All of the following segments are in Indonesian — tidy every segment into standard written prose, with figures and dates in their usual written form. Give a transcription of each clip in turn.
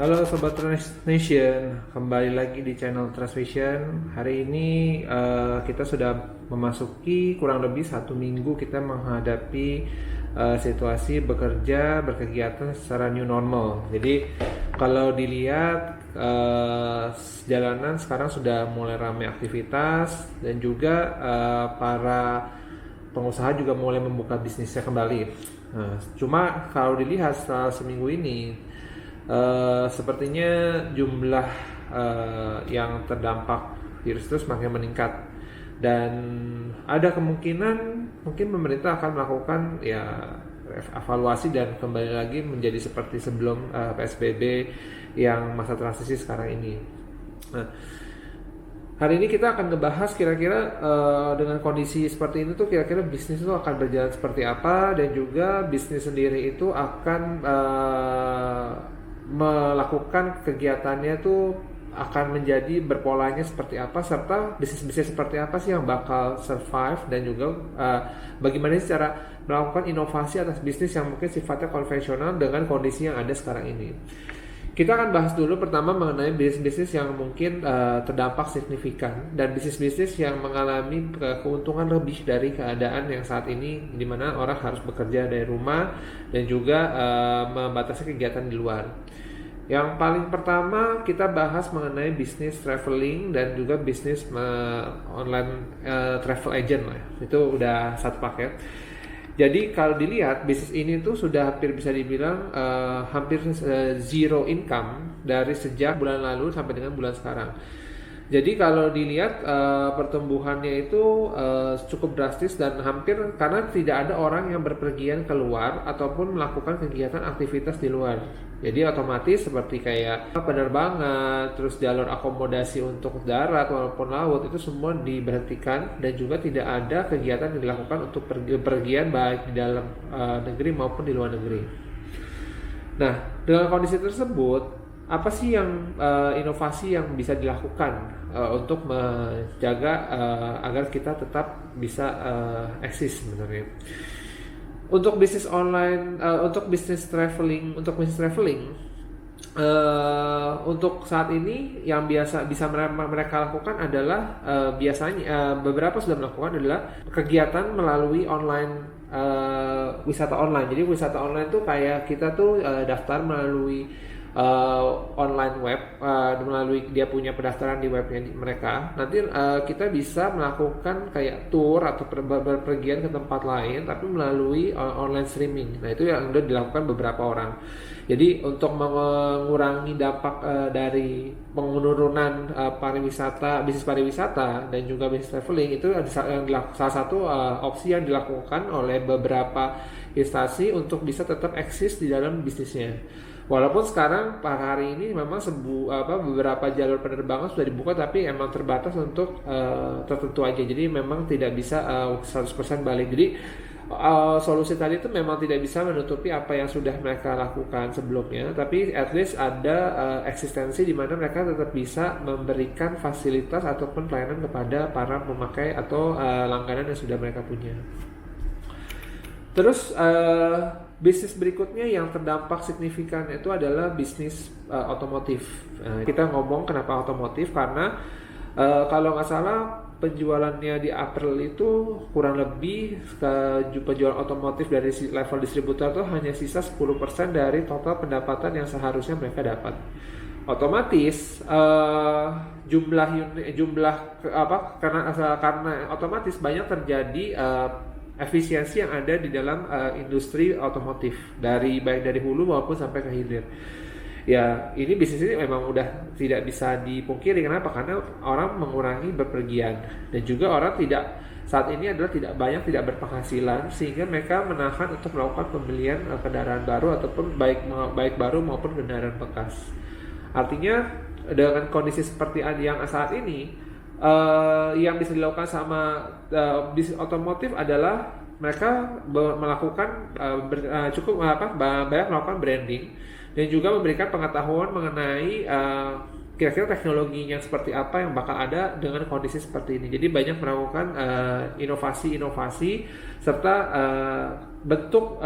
Halo Sobat Transmission, kembali lagi di channel Transmission. Hari ini kita sudah memasuki kurang lebih 1 minggu kita menghadapi situasi bekerja, berkegiatan secara new normal. Jadi kalau dilihat jalanan sekarang sudah mulai ramai aktivitas dan juga para pengusaha juga mulai membuka bisnisnya kembali. Nah, cuma kalau dilihat setelah seminggu ini sepertinya jumlah yang terdampak virus itu semakin meningkat dan ada kemungkinan mungkin pemerintah akan melakukan evaluasi dan kembali lagi menjadi seperti sebelum PSBB yang masa transisi sekarang ini. Nah, hari ini kita akan ngebahas kira-kira dengan kondisi seperti ini tuh kira-kira bisnis itu akan berjalan seperti apa, dan juga bisnis sendiri itu akan melakukan kegiatannya tuh akan menjadi berpolanya seperti apa, serta bisnis-bisnis seperti apa sih yang bakal survive, dan juga bagaimana cara melakukan inovasi atas bisnis yang mungkin sifatnya konvensional dengan kondisi yang ada sekarang ini. Kita akan bahas dulu pertama mengenai bisnis-bisnis yang mungkin terdampak signifikan dan bisnis-bisnis yang mengalami keuntungan lebih dari keadaan yang saat ini, di mana orang harus bekerja dari rumah dan juga membatasi kegiatan di luar. Yang paling pertama kita bahas mengenai bisnis traveling dan juga bisnis online travel agent lah. Itu udah satu paket. Jadi kalau dilihat bisnis ini tuh sudah hampir bisa dibilang hampir zero income dari sejak bulan lalu sampai dengan bulan sekarang. Jadi kalau dilihat pertumbuhannya itu cukup drastis dan hampir karena tidak ada orang yang berpergian keluar ataupun melakukan kegiatan aktivitas di luar. Jadi otomatis seperti kayak penerbangan, terus jalur akomodasi untuk darat maupun laut itu semua diberhentikan, dan juga tidak ada kegiatan yang dilakukan untuk pergian baik di dalam negeri maupun di luar negeri. Nah, dengan kondisi tersebut, apa sih yang inovasi yang bisa dilakukan untuk menjaga agar kita tetap bisa eksis sebenarnya? Untuk bisnis online, untuk bisnis traveling, untuk saat ini yang biasa bisa mereka lakukan adalah biasanya beberapa sudah melakukan adalah kegiatan melalui online, wisata online. Jadi wisata online tuh kayak kita tuh daftar melalui online web, melalui dia punya pendaftaran di webnya mereka. Nanti kita bisa melakukan kayak tour atau berpergian ke tempat lain tapi melalui online streaming. Nah, itu yang sudah dilakukan beberapa orang. Jadi untuk mengurangi dampak dari penurunan bisnis pariwisata dan juga bisnis traveling, itu salah satu opsi yang dilakukan oleh beberapa instansi untuk bisa tetap eksis di dalam bisnisnya. Walaupun sekarang per hari ini memang beberapa jalur penerbangan sudah dibuka, tapi emang terbatas untuk tertentu aja. Jadi memang tidak bisa 100% balik. Jadi solusi tadi itu memang tidak bisa menutupi apa yang sudah mereka lakukan sebelumnya, tapi at least ada eksistensi di mana mereka tetap bisa memberikan fasilitas ataupun pelayanan kepada para pemakai atau langganan yang sudah mereka punya. Terus bisnis berikutnya yang terdampak signifikan itu adalah bisnis otomotif. Kita ngomong kenapa otomotif, karena kalau nggak salah penjualannya di April itu kurang lebih penjualan otomotif dari level distributor itu hanya sisa 10% dari total pendapatan yang seharusnya mereka dapat. Otomatis karena otomatis banyak terjadi efisiensi yang ada di dalam industri otomotif baik dari hulu maupun sampai ke hilir. Ya, ini bisnis ini memang udah tidak bisa dipungkiri. Kenapa? Karena orang mengurangi bepergian, dan juga orang saat ini tidak berpenghasilan, sehingga mereka menahan untuk melakukan pembelian kendaraan baru ataupun baik baru maupun kendaraan bekas. Artinya dengan kondisi seperti yang saat ini, yang bisa dilakukan sama bisnis otomotif adalah mereka melakukan banyak melakukan branding dan juga memberikan pengetahuan mengenai kira-kira teknologinya seperti apa yang bakal ada dengan kondisi seperti ini. Jadi banyak melakukan inovasi-inovasi serta bentuk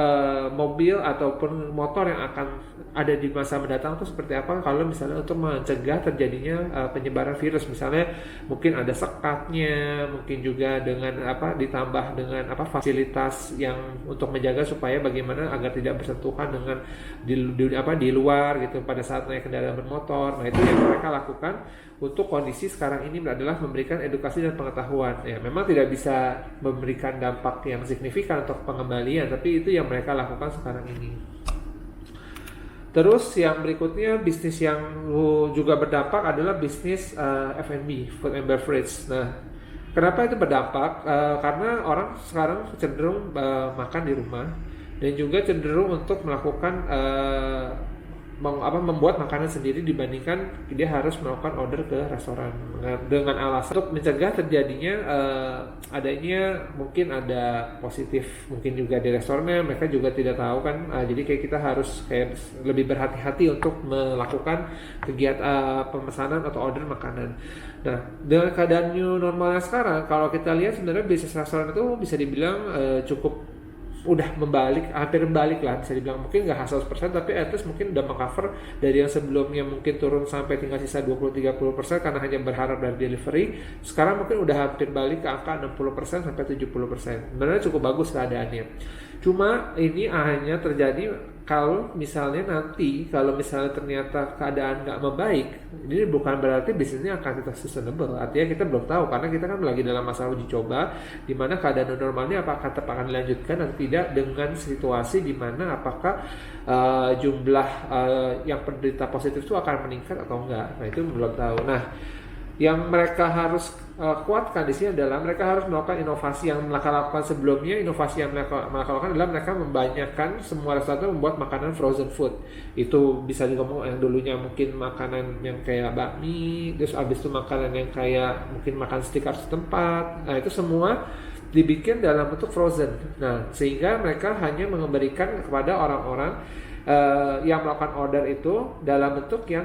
mobil ataupun motor yang akan ada di masa mendatang itu seperti apa kalau misalnya untuk mencegah terjadinya penyebaran virus, misalnya mungkin ada sekatnya, mungkin juga dengan ditambah dengan fasilitas yang untuk menjaga supaya bagaimana agar tidak bersentuhan dengan di luar gitu pada saat naik kendaraan bermotor. Nah, itu yang mereka lakukan untuk kondisi sekarang ini adalah memberikan edukasi dan pengetahuan. Ya, memang tidak bisa memberikan dampak yang signifikan untuk pengembalian, tapi itu yang mereka lakukan sekarang ini. Terus yang berikutnya, bisnis yang juga berdampak adalah bisnis F&B, food and beverage. Nah, kenapa itu berdampak? Karena orang sekarang cenderung makan di rumah dan juga cenderung untuk melakukan membuat makanan sendiri dibandingkan dia harus melakukan order ke restoran, dengan alasan untuk mencegah terjadinya adanya mungkin ada positif mungkin juga di restorannya, mereka juga tidak tahu kan. Jadi kayak kita harus kayak lebih berhati-hati untuk melakukan kegiatan pemesanan atau order makanan. Nah, dengan keadaan new normalnya sekarang, kalau kita lihat sebenarnya bisnis restoran itu bisa dibilang cukup udah hampir membalik lah, bisa dibilang mungkin nggak 100%, tapi at least mungkin udah mengcover dari yang sebelumnya mungkin turun sampai tinggal sisa 20-30% karena hanya berharap dari delivery. Sekarang mungkin udah hampir balik ke angka 60% sampai 70%. Sebenarnya cukup bagus keadaannya. Cuma ini hanya terjadi kalau misalnya ternyata keadaan nggak membaik. Ini bukan berarti bisnisnya akan tetap sustainable. Artinya kita belum tahu karena kita kan lagi dalam masa uji coba di mana keadaan normalnya apakah tetap akan dilanjutkan atau tidak, dengan situasi di mana apakah jumlah yang penderita positif itu akan meningkat atau enggak. Nah, itu belum tahu. Nah, yang mereka harus kuatkan di sini adalah mereka harus melakukan inovasi yang mereka lakukan sebelumnya. Inovasi yang mereka lakukan adalah mereka membanyakkan semua restoran membuat makanan frozen food. Itu bisa digomong yang dulunya mungkin makanan yang kayak bakmi, terus abis itu makanan yang kayak mungkin makan stiker setempat. Nah, itu semua dibikin dalam bentuk frozen. Nah, sehingga mereka hanya memberikan kepada orang-orang yang melakukan order itu dalam bentuk yang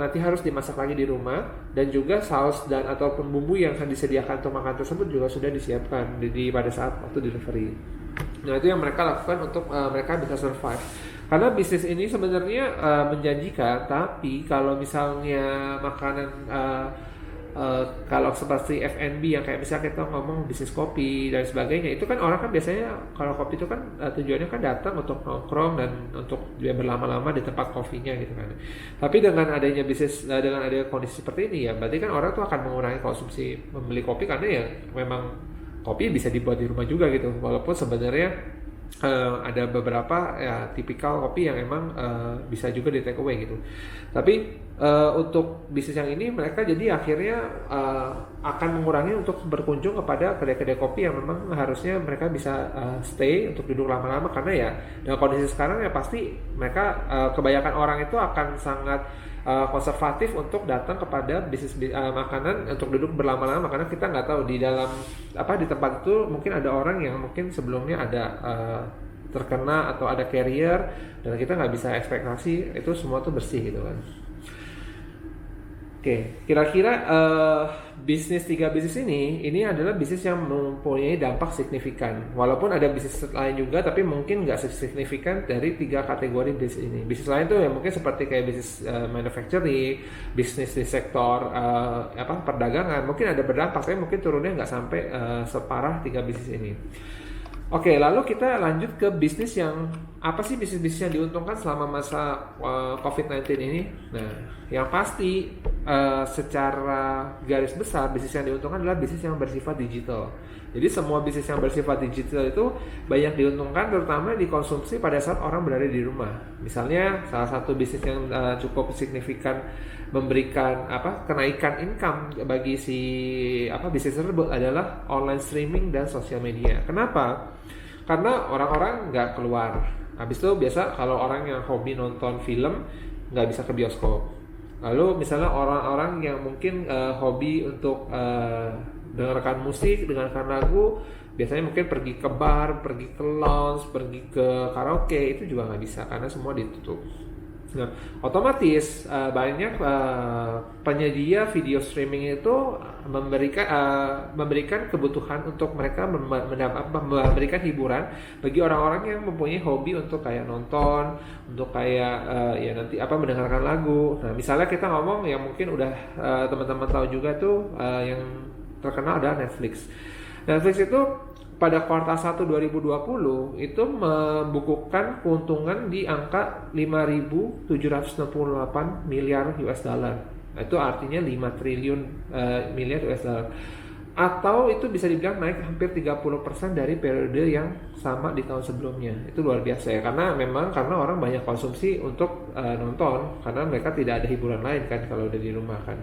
nanti harus dimasak lagi di rumah, dan juga saus dan ataupun bumbu yang akan disediakan untuk makan tersebut juga sudah disiapkan pada saat waktu delivery. Nah, itu yang mereka lakukan untuk mereka bisa survive. Karena bisnis ini sebenarnya menjanjikan, tapi kalau misalnya makanan kalau seperti F&B yang kayak misalnya kita ngomong bisnis kopi dan sebagainya, itu kan orang kan biasanya kalau kopi itu kan tujuannya kan datang untuk nongkrong dan untuk dia berlama-lama di tempat kopinya gitu kan. Tapi dengan adanya bisnis dengan adanya kondisi seperti ini ya, berarti kan orang tuh akan mengurangi konsumsi membeli kopi, karena ya memang kopi bisa dibuat di rumah juga gitu. Walaupun sebenarnya ada beberapa ya tipikal kopi yang emang bisa juga di take away gitu. Tapi untuk bisnis yang ini mereka jadi akhirnya akan mengurangi untuk berkunjung kepada kedai-kedai kopi yang memang harusnya mereka bisa stay untuk duduk lama-lama, karena ya dengan kondisi sekarang ya pasti mereka kebanyakan orang itu akan sangat konservatif untuk datang kepada bisnis makanan untuk duduk berlama-lama, karena kita nggak tahu di dalam di tempat itu mungkin ada orang yang mungkin sebelumnya ada terkena atau ada carrier, dan kita nggak bisa ekspektasi itu semua tuh bersih gitu kan. Oke, kira-kira tiga bisnis ini adalah bisnis yang mempunyai dampak signifikan. Walaupun ada bisnis lain juga, tapi mungkin nggak signifikan dari 3 kategori bisnis ini. Bisnis lain tuh ya mungkin seperti kayak bisnis manufacturing, bisnis di sektor perdagangan, mungkin ada berdampak, tapi mungkin turunnya nggak sampai separah 3 bisnis ini. Oke, lalu kita lanjut ke bisnis yang apa sih bisnis-bisnis yang diuntungkan selama masa COVID-19 ini? Nah, yang pasti secara garis besar bisnis yang diuntungkan adalah bisnis yang bersifat digital. Jadi semua bisnis yang bersifat digital itu banyak diuntungkan, terutama dikonsumsi pada saat orang berada di rumah. Misalnya salah satu bisnis yang cukup signifikan memberikan kenaikan income bagi bisnis tersebut adalah online streaming dan sosial media. Kenapa? Karena orang-orang nggak keluar. Habis itu biasa kalau orang yang hobi nonton film nggak bisa ke bioskop. Lalu misalnya orang-orang yang mungkin hobi untuk dengarkan musik, dengarkan lagu, biasanya mungkin pergi ke bar, pergi ke lounge, pergi ke karaoke, itu juga nggak bisa karena semua ditutup. Nah, otomatis banyak penyedia video streaming itu memberikan kebutuhan untuk mereka memberikan hiburan bagi orang-orang yang mempunyai hobi untuk kayak nonton, untuk kayak ya nanti mendengarkan lagu. Nah, misalnya kita ngomong yang mungkin udah teman-teman tahu juga tuh yang terkenal ada Netflix. Netflix itu pada kuartal 1 2020 itu membukukan keuntungan di angka 5.768 miliar US dollar. Nah, itu artinya 5 triliun miliar US dollar. Atau itu bisa dibilang naik hampir 30% dari periode yang sama di tahun sebelumnya. Itu luar biasa ya, karena orang banyak konsumsi untuk nonton, karena mereka tidak ada hiburan lain kan kalau udah di rumah kan.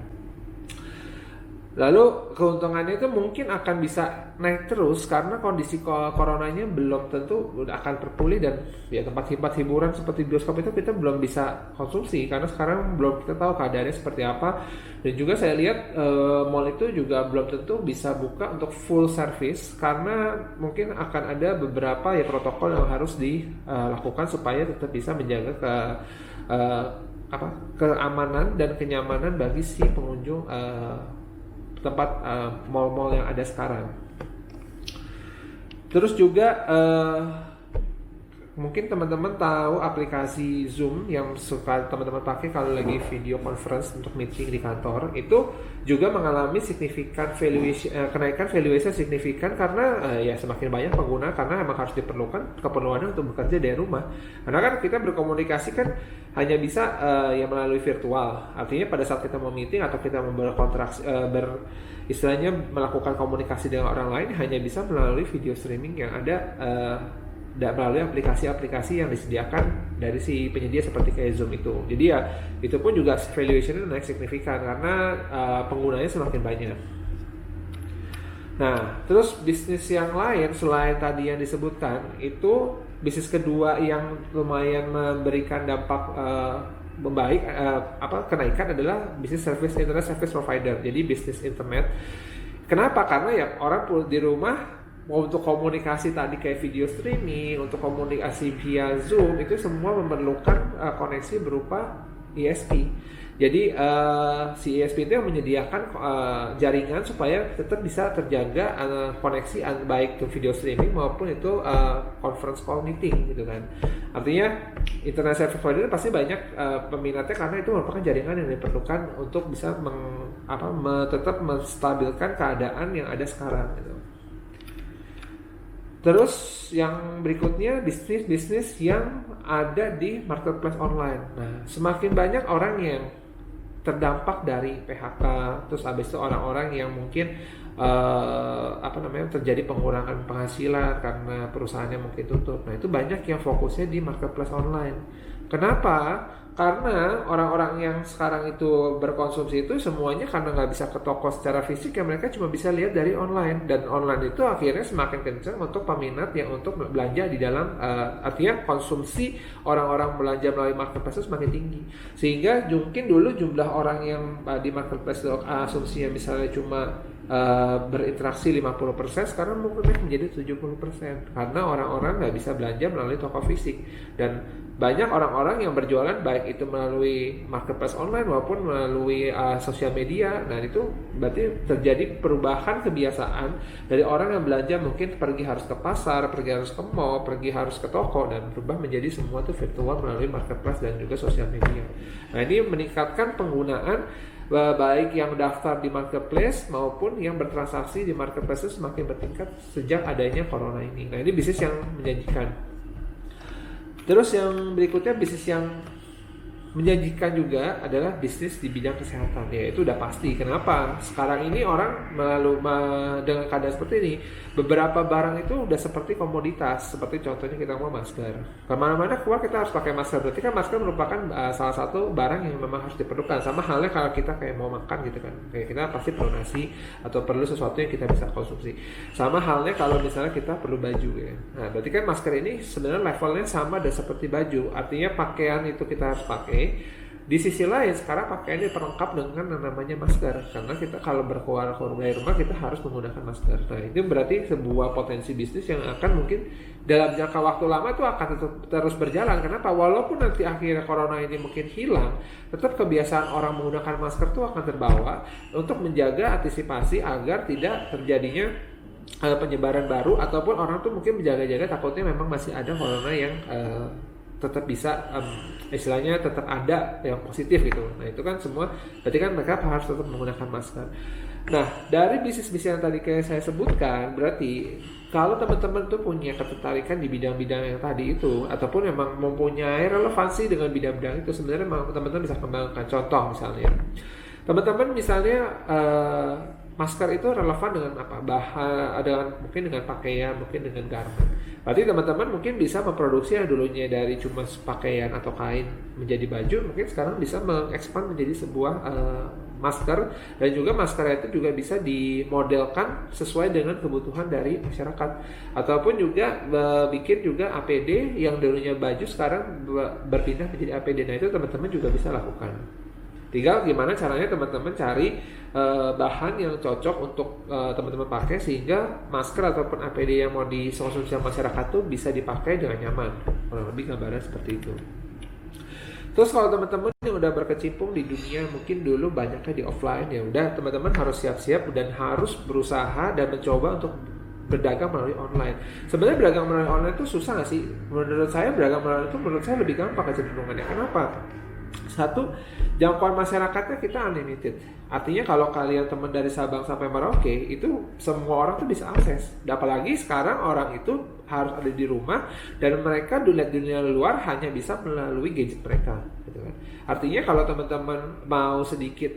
Lalu keuntungannya itu mungkin akan bisa naik terus karena kondisi coronanya belum tentu akan terpulih, dan ya tempat hiburan seperti bioskop itu kita belum bisa konsumsi karena sekarang belum kita tahu keadaannya seperti apa. Dan juga saya lihat mall itu juga belum tentu bisa buka untuk full service karena mungkin akan ada beberapa ya protokol yang harus dilakukan supaya tetap bisa menjaga keamanan dan kenyamanan bagi si pengunjung tempat mall-mall yang ada sekarang. Terus juga mungkin teman-teman tahu aplikasi Zoom yang suka teman-teman pakai kalau lagi video conference untuk meeting di kantor, itu juga mengalami signifikan kenaikan valuation signifikan karena ya semakin banyak pengguna, karena memang harus diperlukan keperluannya untuk bekerja dari rumah. Karena kan kita berkomunikasi kan hanya bisa ya melalui virtual. Artinya pada saat kita mau meeting atau kita istilahnya melakukan komunikasi dengan orang lain hanya bisa melalui video streaming yang ada melalui aplikasi-aplikasi yang disediakan dari si penyedia seperti kayak Zoom itu. Jadi ya itu pun juga valuation-nya naik signifikan karena penggunanya semakin banyak. Nah, terus bisnis yang lain selain tadi yang disebutkan, itu bisnis kedua yang lumayan memberikan dampak membaik kenaikan adalah bisnis internet service provider. Jadi bisnis internet. Kenapa? Karena ya orang di rumah mau untuk komunikasi tadi kayak video streaming, untuk komunikasi via Zoom, itu semua memerlukan koneksi berupa ISP. Jadi si ISP itu yang menyediakan jaringan supaya tetap bisa terjaga koneksi baik itu video streaming maupun itu conference call meeting gitu kan. Artinya internet service provider pasti banyak peminatnya karena itu merupakan jaringan yang diperlukan untuk bisa tetap menstabilkan keadaan yang ada sekarang gitu. Terus yang berikutnya bisnis-bisnis yang ada di marketplace online. Nah, semakin banyak orang yang terdampak dari PHK, terus habis itu orang-orang yang mungkin terjadi pengurangan penghasilan karena perusahaannya mungkin tutup. Nah, itu banyak yang fokusnya di marketplace online. Kenapa? Karena orang-orang yang sekarang itu berkonsumsi itu semuanya karena nggak bisa ke toko secara fisik, ya mereka cuma bisa lihat dari online. Dan online itu akhirnya semakin kencang untuk peminat yang untuk belanja di dalam, artinya konsumsi orang-orang belanja melalui marketplace itu semakin tinggi. Sehingga mungkin dulu jumlah orang yang di marketplace itu asumsinya misalnya cuma berinteraksi 50%, sekarang mungkin menjadi 70% karena orang-orang nggak bisa belanja melalui toko fisik. Dan banyak orang-orang yang berjualan baik itu melalui marketplace online maupun melalui sosial media. Nah, itu berarti terjadi perubahan kebiasaan dari orang yang belanja mungkin pergi harus ke pasar, pergi harus ke mall, pergi harus ke toko, dan berubah menjadi semua itu virtual melalui marketplace dan juga sosial media. Nah, ini meningkatkan penggunaan baik yang daftar di marketplace maupun yang bertransaksi di marketplace itu semakin bertingkat sejak adanya corona ini. Nah, ini bisnis yang menjanjikan. Terus yang berikutnya bisnis yang menjanjikan juga adalah bisnis di bidang kesehatan. Ya, itu udah pasti. Kenapa? Sekarang ini orang dengan keadaan seperti ini, beberapa barang itu udah seperti komoditas. Seperti contohnya kita mau masker. Kemana-mana keluar kita harus pakai masker. Berarti kan masker merupakan salah satu barang yang memang harus diperlukan. Sama halnya kalau kita kayak mau makan gitu kan. Kayak kita pasti perlu nasi atau perlu sesuatu yang kita bisa konsumsi. Sama halnya kalau misalnya kita perlu baju ya. Nah, berarti kan masker ini sebenarnya levelnya sama dan seperti baju. Artinya pakaian itu kita harus pakai. Di sisi lain sekarang pakaian diperlengkap dengan yang namanya masker, karena kita kalau berkeluar dari rumah kita harus menggunakan masker. Nah itu berarti sebuah potensi bisnis yang akan mungkin dalam jangka waktu lama tuh akan terus berjalan. Kenapa? Walaupun nanti akhirnya corona ini mungkin hilang, tetap kebiasaan orang menggunakan masker tuh akan terbawa untuk menjaga antisipasi agar tidak terjadinya penyebaran baru, ataupun orang tuh mungkin menjaga-jaga takutnya memang masih ada corona yang tetap bisa istilahnya tetap ada yang positif gitu. Nah itu kan semua berarti kan mereka harus tetap menggunakan masker. Nah dari bisnis-bisnis yang tadi kayak saya sebutkan, berarti kalau teman-teman tuh punya ketertarikan di bidang-bidang yang tadi itu, ataupun memang mempunyai relevansi dengan bidang-bidang itu, sebenarnya memang teman-teman bisa kembangkan. Contoh misalnya teman-teman misalnya masker itu relevan dengan apa? Bahan, dengan mungkin dengan pakaian, mungkin dengan garment. Berarti teman-teman mungkin bisa memproduksi yang dulunya dari cuma pakaian atau kain menjadi baju, mungkin sekarang bisa mengekspand menjadi sebuah masker, dan juga masker itu juga bisa dimodelkan sesuai dengan kebutuhan dari masyarakat, ataupun juga bikin juga APD yang dulunya baju sekarang berpindah menjadi APD. Nah itu teman-teman juga bisa lakukan. Tinggal gimana caranya teman-teman cari bahan yang cocok untuk teman-teman pakai, sehingga masker ataupun APD yang mau dikonsumsi masyarakat tuh bisa dipakai dengan nyaman. Kurang lebih gambaran seperti itu. Terus kalau teman-teman yang udah berkecimpung di dunia mungkin dulu banyaknya di offline, ya udah teman-teman harus siap-siap dan harus berusaha dan mencoba untuk berdagang melalui online. Sebenarnya berdagang melalui online itu susah nggak sih? Menurut saya berdagang melalui itu menurut saya lebih gampang kecenderungannya. Kenapa? Satu, jangkauan masyarakatnya kita unlimited. Artinya kalau kalian teman dari Sabang sampai Merauke, itu semua orang tuh bisa akses. Dan apalagi sekarang orang itu harus ada di rumah, dan mereka dilihat dunia luar hanya bisa melalui gadget mereka, gitu kan. Artinya kalau teman-teman mau sedikit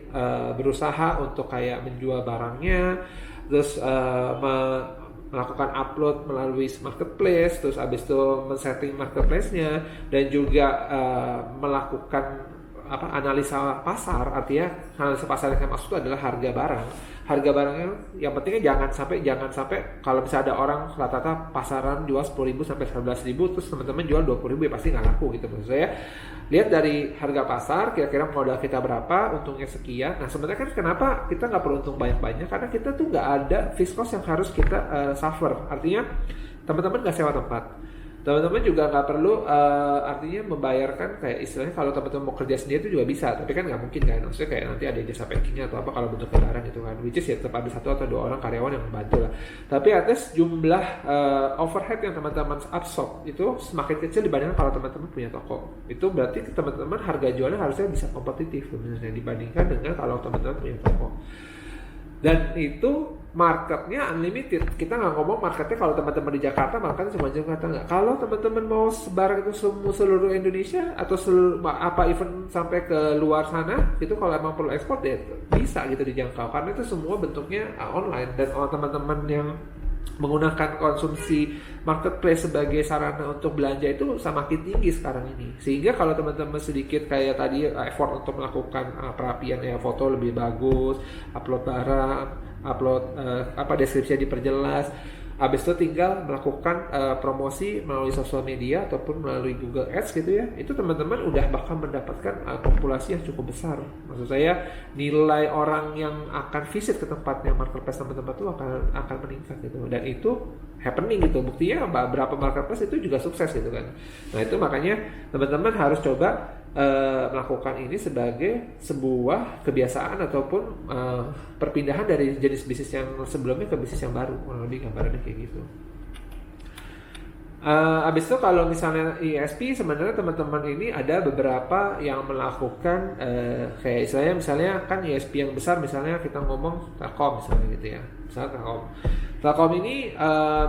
berusaha untuk kayak menjual barangnya, terus melakukan upload melalui marketplace, terus abis itu men-setting marketplace-nya, dan juga melakukan analisa pasar. Artinya analisa pasar yang saya maksud itu adalah harga barangnya. Yang pentingnya jangan sampai kalau bisa ada orang rata-rata pasaran jual 10.000 sampai 11.000, terus teman-teman jual 20.000, ya pasti nggak laku gitu. Maksud saya lihat dari harga pasar, kira-kira modal kita berapa, untungnya sekian. Nah sebenarnya kan kenapa kita nggak perlu untung banyak-banyak, karena kita tuh nggak ada fixed cost yang harus kita suffer. Artinya teman-teman nggak sewa tempat, teman-teman juga nggak perlu artinya membayarkan kayak istilahnya kalau teman-teman mau kerja sendiri itu juga bisa, tapi kan nggak mungkin kan, maksudnya kayak nanti ada jasa packingnya atau apa kalau bentuk kendaraan gitu kan, which is ya tetap ada 1 atau 2 orang karyawan yang membantu lah. Tapi at least jumlah overhead yang teman-teman absorb itu semakin kecil dibandingkan kalau teman-teman punya toko. Itu berarti teman-teman harga jualnya harusnya bisa kompetitif sebenarnya dibandingkan dengan kalau teman-teman punya toko. Dan itu marketnya unlimited. Kita nggak ngomong marketnya kalau teman-teman di Jakarta, marketnya cuma Jakarta, nggak. Kalau teman-teman mau sebar itu seluruh Indonesia atau event sampai ke luar sana, itu kalau emang perlu ekspor ya bisa gitu dijangkau, karena itu semua bentuknya online. Dan teman-teman yang menggunakan konsumsi marketplace sebagai sarana untuk belanja itu semakin tinggi sekarang ini, sehingga kalau teman-teman sedikit kayak tadi effort untuk melakukan perapian ya, foto lebih bagus, upload barang, upload deskripsinya diperjelas, habis itu tinggal melakukan promosi melalui sosial media ataupun melalui Google Ads gitu ya, itu teman-teman udah bakal mendapatkan populasi yang cukup besar. Maksud saya nilai orang yang akan visit ke tempatnya marketplace teman-teman itu akan meningkat gitu, dan itu happening gitu. Buktinya beberapa marketplace itu juga sukses gitu kan. Nah itu makanya teman-teman harus coba melakukan ini sebagai sebuah kebiasaan ataupun perpindahan dari jenis bisnis yang sebelumnya ke bisnis yang baru, kurang lebih gambarannya kayak gitu. Abis itu kalau misalnya ISP, sebenarnya teman-teman ini ada beberapa yang melakukan kayak istilahnya misalnya kan ISP yang besar, misalnya kita ngomong Telkom misalnya gitu ya, misalnya Telkom ini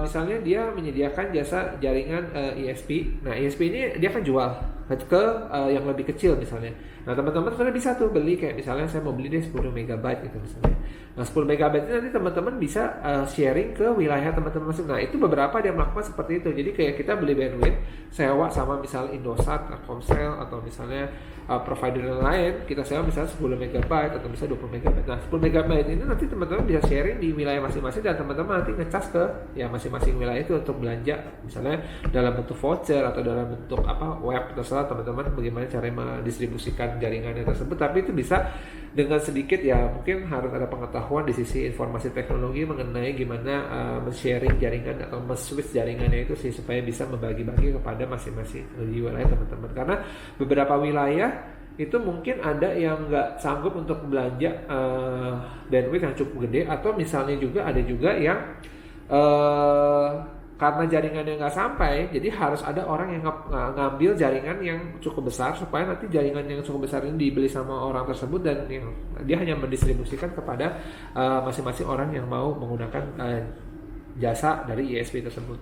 misalnya dia menyediakan jasa jaringan ISP. Nah ISP ini dia kan jual ke yang lebih kecil misalnya. Nah teman-teman sebenarnya bisa tuh beli kayak misalnya saya mau beli deh 10 MB gitu misalnya. Nah 10 MB itu nanti teman-teman bisa sharing ke wilayah teman-teman masing. Nah itu beberapa dia melakukan seperti itu. Jadi kayak kita beli bandwidth sewa sama misalnya Indosat, Telkomsel atau misalnya provider lain, kita sewa misalnya 10 MB atau misalnya 20 MB. Nah 10 MB ini nanti teman-teman bisa sharing di wilayah masing-masing, dan teman-teman nanti ngecas ke ya masing-masing wilayah itu untuk belanja misalnya dalam bentuk voucher atau dalam bentuk web terserah masalah teman-teman bagaimana cara mendistribusikan jaringannya tersebut, tapi itu bisa dengan sedikit ya, mungkin harus ada pengetahuan di sisi informasi teknologi mengenai gimana men-sharing jaringan atau men-switch jaringannya itu sih, supaya bisa membagi-bagi kepada masing-masing di wilayah teman-teman. Karena beberapa wilayah itu mungkin ada yang nggak sanggup untuk belanja bandwidth yang cukup gede, atau misalnya juga ada juga yang karena jaringannya nggak sampai, jadi harus ada orang yang ngambil jaringan yang cukup besar supaya nanti jaringan yang cukup besar ini dibeli sama orang tersebut, dan yang dia hanya mendistribusikan kepada masing-masing orang yang mau menggunakan jasa dari ISP tersebut.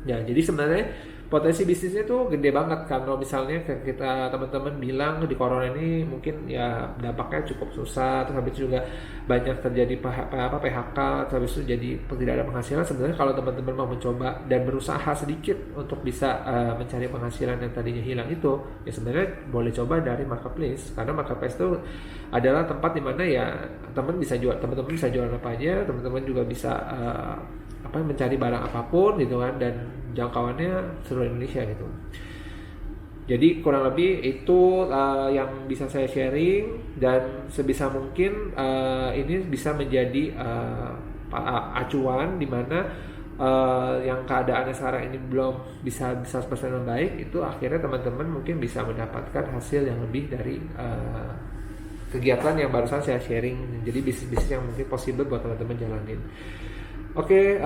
Ya, jadi sebenarnya potensi bisnisnya tuh gede banget. Kalau misalnya kita teman-teman bilang di corona ini mungkin ya dampaknya cukup susah, terus habis juga banyak terjadi PHK, terus habis itu jadi tidak ada penghasilan. Sebenarnya kalau teman-teman mau mencoba dan berusaha sedikit untuk bisa mencari penghasilan yang tadinya hilang itu, ya sebenarnya boleh coba dari marketplace. Karena marketplace itu adalah tempat dimana ya teman-teman bisa jual apa aja, teman-teman juga bisa mencari barang apapun gitu kan, dan jangkauannya seluruh Indonesia gitu. Jadi kurang lebih itu yang bisa saya sharing, dan sebisa mungkin ini bisa menjadi acuan di mana yang keadaannya sekarang ini belum bisa 100% membaik, itu akhirnya teman-teman mungkin bisa mendapatkan hasil yang lebih dari kegiatan yang barusan saya sharing. Jadi bisnis-bisnis yang mungkin possible buat teman-teman jalanin. Oke,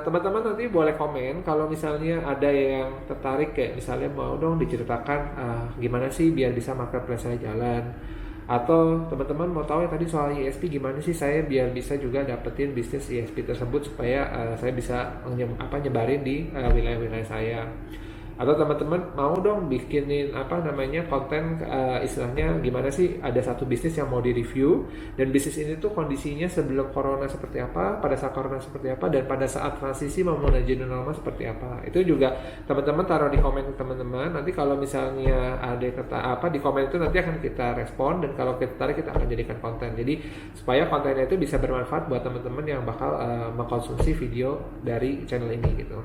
teman-teman nanti boleh komen kalau misalnya ada yang tertarik, kayak misalnya mau dong diceritakan gimana sih biar bisa marketplace saya jalan, atau teman-teman mau tahu ya tadi soal ISP, gimana sih saya biar bisa juga dapetin bisnis ISP tersebut supaya saya bisa nyebarin di wilayah-wilayah saya. Atau teman-teman mau dong bikinin konten istilahnya gimana sih, ada satu bisnis yang mau di-review, dan bisnis ini tuh kondisinya sebelum corona seperti apa, pada saat corona seperti apa, dan pada saat transisi mau menuju new normal seperti apa. Itu juga teman-teman taruh di komen teman-teman. Nanti kalau misalnya ada di komen itu nanti akan kita respon, dan kalau kita tarik kita akan jadikan konten. Jadi supaya kontennya itu bisa bermanfaat buat teman-teman yang bakal mengkonsumsi video dari channel ini gitu.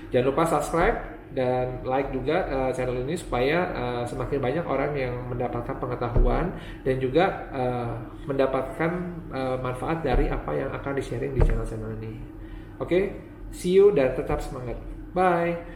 Jangan lupa subscribe dan like juga channel ini supaya semakin banyak orang yang mendapatkan pengetahuan dan juga mendapatkan manfaat dari apa yang akan di-sharing di channel-channel ini. Oke, see you dan tetap semangat. Bye.